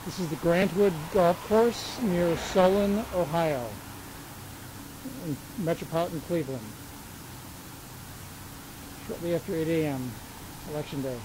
This is the Grantwood Golf Course near Solon, Ohio, in metropolitan Cleveland. Shortly after 8 a.m. Election Day.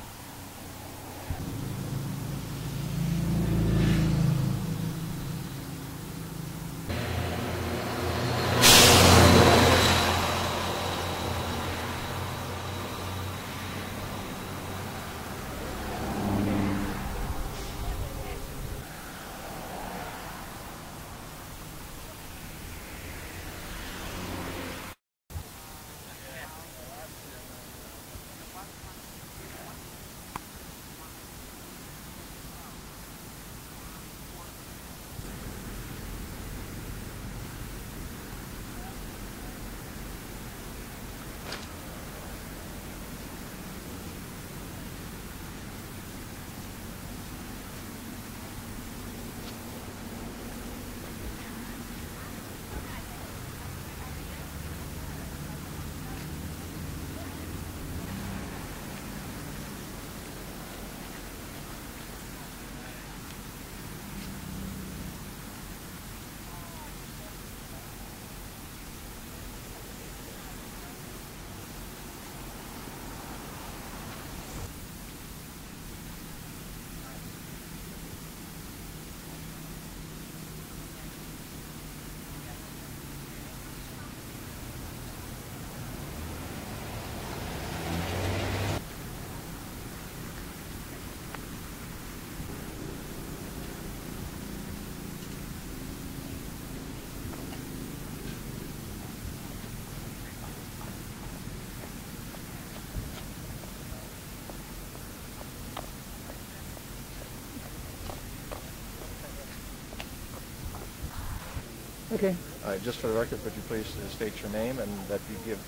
Okay. Just for the record, would you please state your name and that you give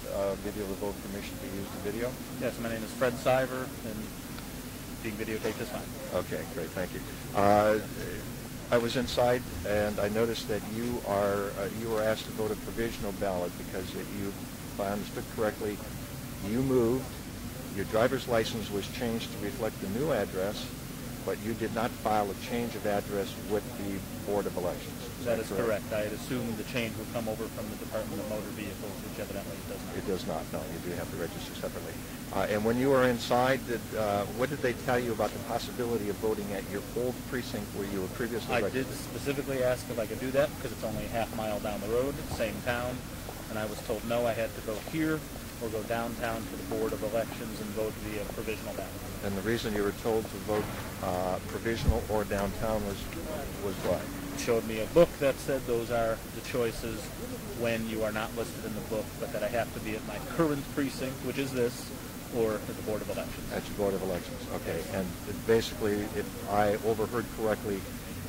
Video the Vote permission to use the video? Yes, my name is Fred Siver, and being videotaped is fine. Okay, great, thank you. I was inside, and I noticed that you were asked to vote a provisional ballot because you, if I understood correctly, you moved, your driver's license was changed to reflect the new address, but you did not file a change of address with the Board of Elections. That is correct. I had assumed the change would come over from the Department of Motor Vehicles, which evidently it does not. It does not, no. You do have to register separately. And when you were inside, what did they tell you about the possibility of voting at your old precinct where you were previously registered? I did specifically ask if I could do that because it's only a half-mile down the road, same town, and I was told no, I had to go here or go downtown to the Board of Elections and vote via provisional ballot. And the reason you were told to vote provisional or downtown was what? Showed me a book that said those are the choices when you are not listed in the book, but that I have to be at my current precinct, which is this, or at the Board of Elections. At your Board of Elections, okay. And basically, if I overheard correctly,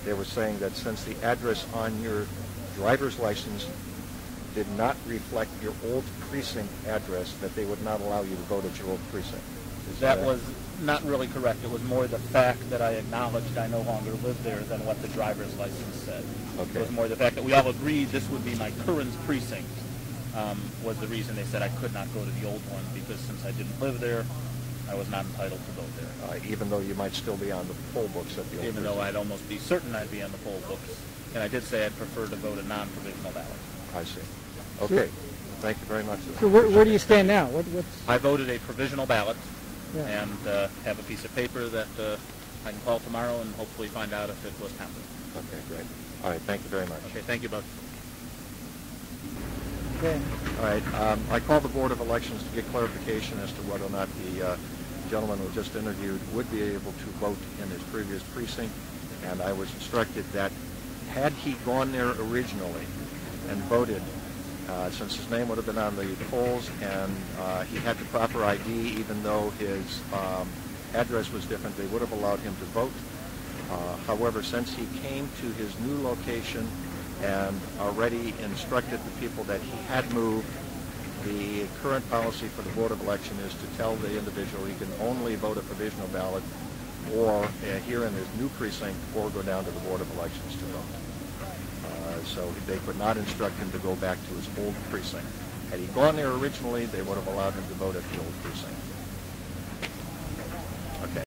they were saying that since the address on your driver's license did not reflect your old precinct address, that they would not allow you to vote at your old precinct. That was not really correct. It was more the fact that I acknowledged I no longer lived there than what the driver's license said. Okay. It was more the fact that we all agreed this would be my current precinct was the reason they said I could not go to the old one, because since I didn't live there, I was not entitled to vote there. Even though you might still be on the poll books at the old Even though I'd almost be certain I'd be on the poll books. And I did say I'd prefer to vote a non-provisional ballot. I see. Okay. Thank you very much. So where do you stand now? I voted a provisional ballot. Yeah. And have a piece of paper that I can call tomorrow and hopefully find out if it was counted. Okay, great. All right, thank you very much. Okay, thank you, Buck. Okay. All right, I called the Board of Elections to get clarification as to whether or not the gentleman who just interviewed would be able to vote in his previous precinct, and I was instructed that had he gone there originally and voted, since his name would have been on the polls and he had the proper ID, even though his address was different, they would have allowed him to vote. However, since he came to his new location and already instructed the people that he had moved, the current policy for the Board of Election is to tell the individual he can only vote a provisional ballot or here in his new precinct or go down to the Board of Elections to vote. So they could not instruct him to go back to his old precinct. Had he gone there originally, they would have allowed him to vote at the old precinct.